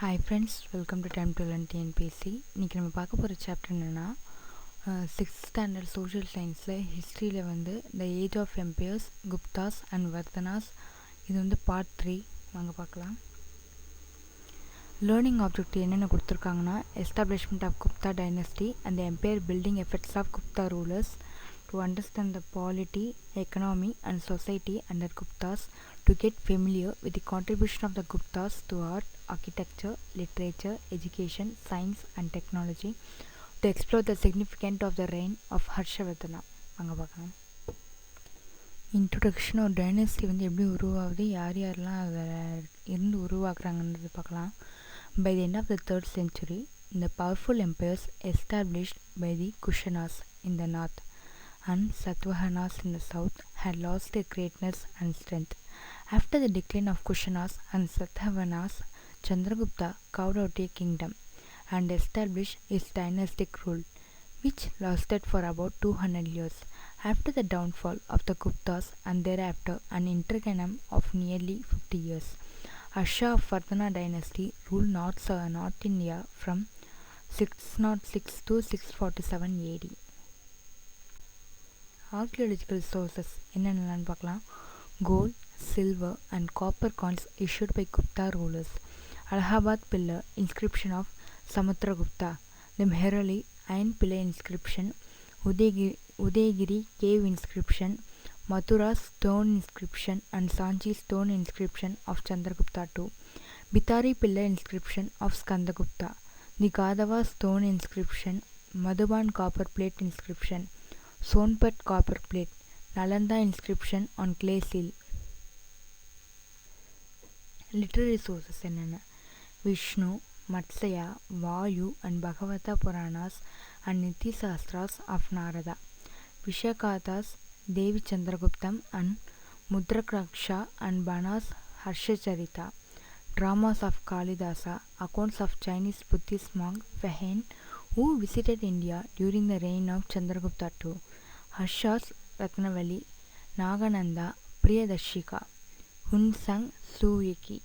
Hi friends, welcome to time to learn TNPSC. இன்றைக்கி நம்ம பார்க்க போகிற சாப்டர் என்னென்னா, சிக்ஸ்த் ஸ்டாண்டர்ட் சோஷியல் சயின்ஸில் ஹிஸ்ட்ரியில் the age of empires, Guptas and Vardhanas. இது பார்ட் 3. வாங்க பார்க்கலாம். லேர்னிங் ஆப்ஜெக்ட் என்னென்ன கொடுத்துருக்காங்கன்னா, establishment of Gupta dynasty and the empire building effects of Gupta rulers, to understand the polity, economy and society under Guptas, to get familiar with the contribution of the Guptas to art, architecture, literature, education, science and technology, to explore the significance of the reign of Harshavardhana. வாங்க பார்க்கலாம். Introduction ஒரு dynasty எப்படி உருவாகுது, யார் யாரெல்லாம் அதில் இருந்து உருவாக்குறாங்கன்றது பார்க்கலாம். By the end of the 3rd century, the powerful empires established by the Kushanas in the north and Satavahanas in the south had lost their greatness and strength. After the decline of Kushanas and Satavahanas, Chandragupta carved out a kingdom and established his dynastic rule, which lasted for about 200 years. After the downfall of the Guptas and thereafter an interregnum of nearly 50 years, Harsha of Vardhana dynasty ruled North India from 606 to 647 AD. Archaeological sources என்னென்னலான்னு பார்க்கலாம். Gold, silver and copper coins issued by Gupta rulers. Allahabad pillar inscription of Samudragupta. The Mehrali iron pillar inscription. Udayagiri cave inscription. Mathura stone inscription and Sanchi stone inscription of Chandragupta II. Bithari pillar inscription of Skandagupta. The Gadava stone inscription. Madhuban copper plate inscription. Sonpat copper plate. Nalanda inscription on clay seal. Literary sources என்னென்ன, Vishnu, Matsya, Vayu and Bhagavata Puranas and Niti Sastras of Narada. Vishakathas, Devi Chandraguptam and Mudrakraksha and Banas Harshacharita. Dramas of Kalidasa, accounts of Chinese Buddhist monk Fahen who visited India during the reign of Chandragupta II. Harsha's Ratnavali, Nagananda, Priyadashika, Hunsang Suyaki.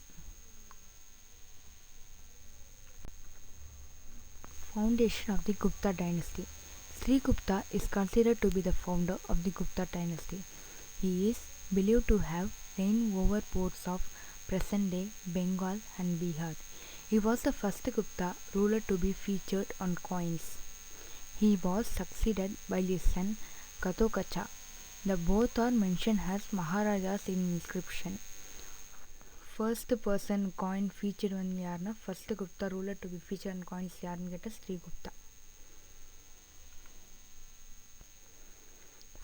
Foundation of the Gupta dynasty. Sri Gupta is considered to be the founder of the Gupta dynasty. He is believed to have reigned over ports of present-day Bengal and Bihar. He was the first Gupta ruler to be featured on coins. He was succeeded by his son Ghatotkacha. The both are mentioned as Maharajas in inscription. First person coin featured யாருன்னா, first Gupta ruler to be featured on coins யாருன்னு கேட்டால் Sri Gupta.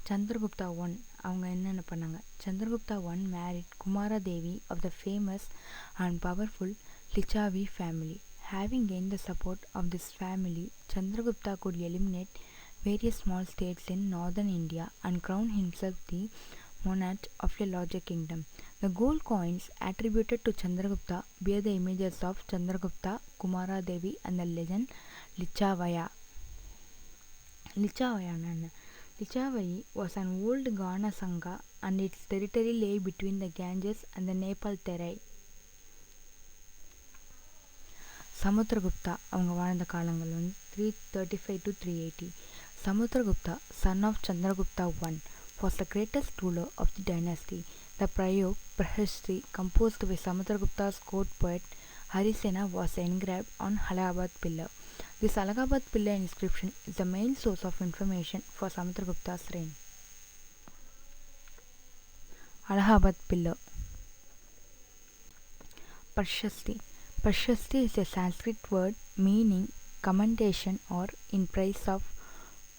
Chandragupta I அவங்க என்னென்ன பண்ணாங்க. Chandragupta I married Kumara Devi of the famous and powerful Lichavi family. Having gained the support of this family, Chandragupta could eliminate various small states in northern India and crown himself the monarch of a larger kingdom. The gold coins attributed to Chandragupta bear the images of Chandragupta, Kumara Devi and the legend Lichavaya. Lichavai was an old Gana Sangha and its territory lay between the Ganges and the Nepal Terai. Samudragupta அவங்க வாழ்ந்த காலங்கள் 335 to 380. Samudragupta, son of Chandragupta I, was the greatest ruler of the dynasty. The Prayog Prahastri composed by Samudragupta's court poet Harisena was engraved on Allahabad pillar. This Allahabad pillar inscription is the main source of information for Samudragupta's reign. Allahabad pillar. Prashasti. Prashasti is a Sanskrit word meaning commendation or in praise of.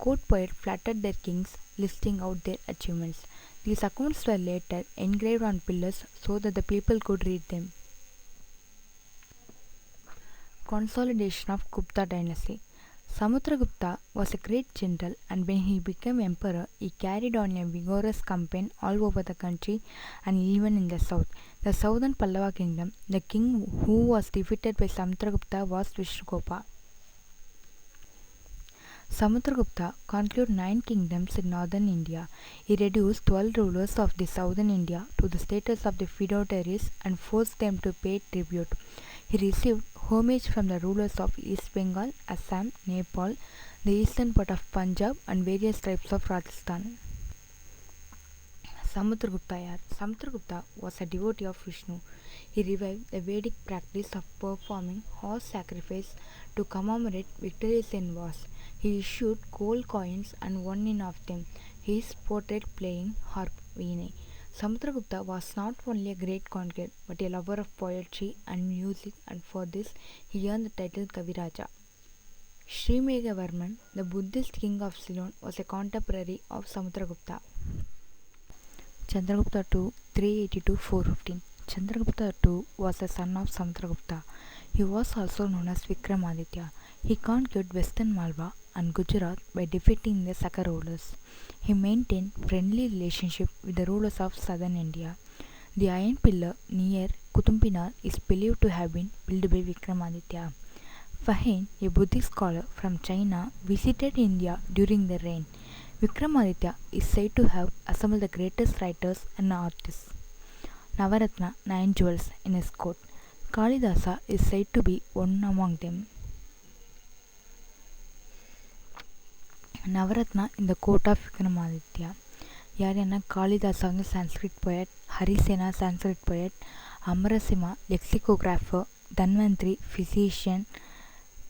Court poets flattered their kings, listing out their achievements. These accounts were later engraved on pillars so that the people could read them. Consolidation of Gupta dynasty. Samudragupta was a great general, and when he became emperor, he carried on a vigorous campaign all over the country and even in the south. The southern Pallava kingdom, the king who was defeated by Samudragupta was Vishnugopa. Samudragupta conquered 9 kingdoms in northern India. He reduced 12 rulers of the southern India to the status of the feudatories and forced them to pay tribute. He received homage from the rulers of East Bengal, Assam, Nepal, the eastern part of Punjab, and various tribes of Rajasthan. Samudragupta yar. Samudragupta was a devotee of Vishnu. He revived the Vedic practice of performing horse sacrifice to commemorate victories in wars. He issued gold coins and won in of them. He is portrayed playing harp veena. Samudragupta was not only a great conqueror but a lover of poetry and music, and for this he earned the title Kaviraja. Sri Meghavarman, the Buddhist king of Ceylon, was a contemporary of Samudragupta. Chandragupta II 382-415. Chandragupta II was the son of Samudragupta. He was also known as Vikramaditya. He conquered western Malwa and Gujarat by defeating the Saka rulers. He maintained friendly relationship with the rulers of southern India. The Iron Pillar near Qutub Minar is believed to have been built by Vikramaditya. Fahin, a Buddhist scholar from China, visited India during the reign. Vikramaditya is said to have assembled the greatest writers and artists. Navaratna, 9 jewels in his court. Kalidasa is said to be one among them. Navaratna in the court of Vikramaditya. Yarena Kalidasa, Sanskrit poet, Harisena, Sanskrit poet, Amarasima, lexicographer, Dhanvantri, physician,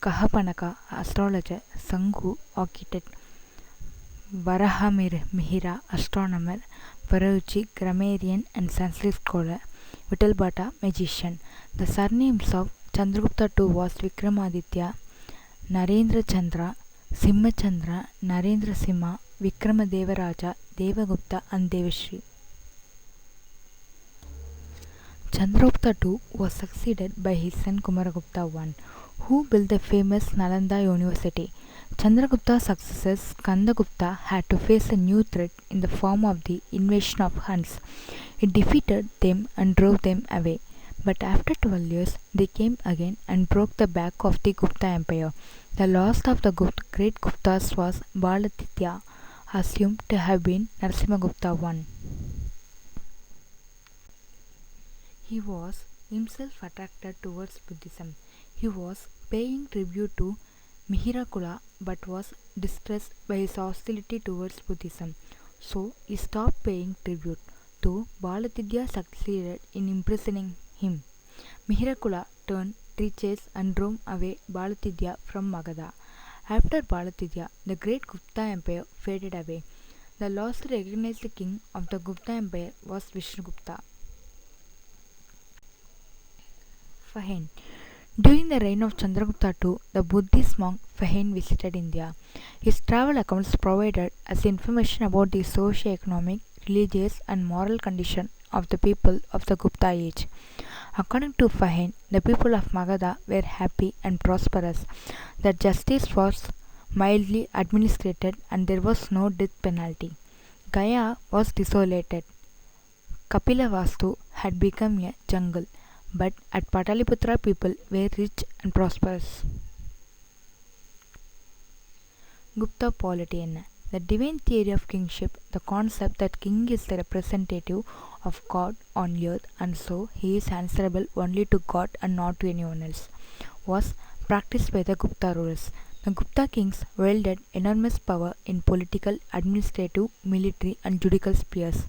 Kahapanaka, astrologer, Sanghu, architect, Varahamihira, astronomer, Varuchi, grammarian and Sanskrit scholar, Vittal Bhatta, magician. The surnames of Chandragupta II was Vikramaditya, Narendra Chandra, Simha Chandra, Narendra Simha, Vikramadevaraja, Devagupta and Devashri. Chandragupta II was succeeded by his son Kumaragupta I, who built the famous Nalanda University. Chandragupta's successor Skandagupta had to face a new threat in the form of the invasion of Huns. He defeated them and drove them away. But after 12 years, they came again and broke the back of the Gupta Empire. The last of the great Guptas was Baladitya, assumed to have been Narasimhagupta I. He was himself attracted towards Buddhism. He was paying tribute to Mihirakula but was distressed by his hostility towards Buddhism, so he stopped paying tribute. Though Baladitya succeeded in imprisoning him, Mihirakula turned treacherous and drove away Baladitya from Magadha. After Baladitya, the great Gupta Empire faded away. The last recognized king of the Gupta Empire was Vishnugupta. Fahin. During the reign of Chandragupta II, the Buddhist monk Fahin visited India. His travel accounts provided us information about the socio-economic, religious and moral condition of the people of the Gupta age. According to Fahin, the people of Magadha were happy and prosperous, that justice was mildly administered and there was no death penalty. Gaya was desolated. Kapilavastu had become a jungle. But at Pataliputra people were rich and prosperous. Gupta polity. The divine theory of kingship, the concept that king is the representative of God on earth and so he is answerable only to God and not to anyone else, was practiced by the Gupta rulers. The Gupta kings wielded enormous power in political, administrative, military and judicial spheres.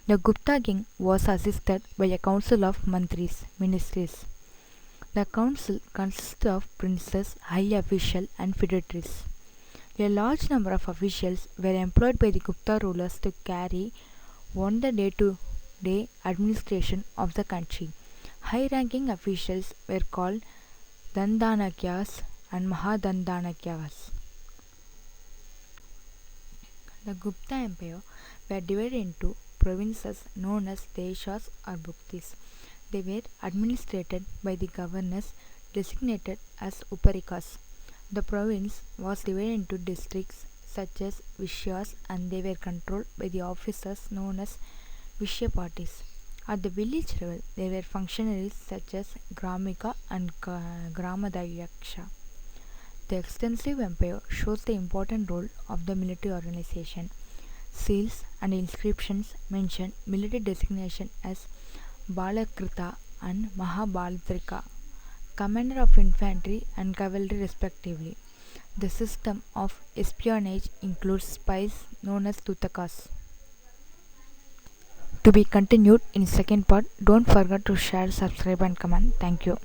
The Gupta king was assisted by a council of mantris, ministries. The council consisted of princes, high officials and feudatories. A large number of officials were employed by the Gupta rulers to carry on the day-to-day administration of the country. High-ranking officials were called Dandanakyas and Mahadandanakyas. The Gupta Empire were divided into provinces known as deshas or bhuktis. They were administered by the governors designated as uparikas. The province was divided into districts such as vishyas and they were controlled by the officers known as vishyapatis. At the village level, there were functionaries such as Gramika and Gramadayaksha. The extensive empire shows the important role of the military organization. Seals and inscriptions mention military designation as Balakrita and Mahabalatrika. commander of infantry and cavalry respectively. The system of espionage includes spies known as Tutakas. To be continued in second part. Don't forget to share, subscribe and comment. Thank you.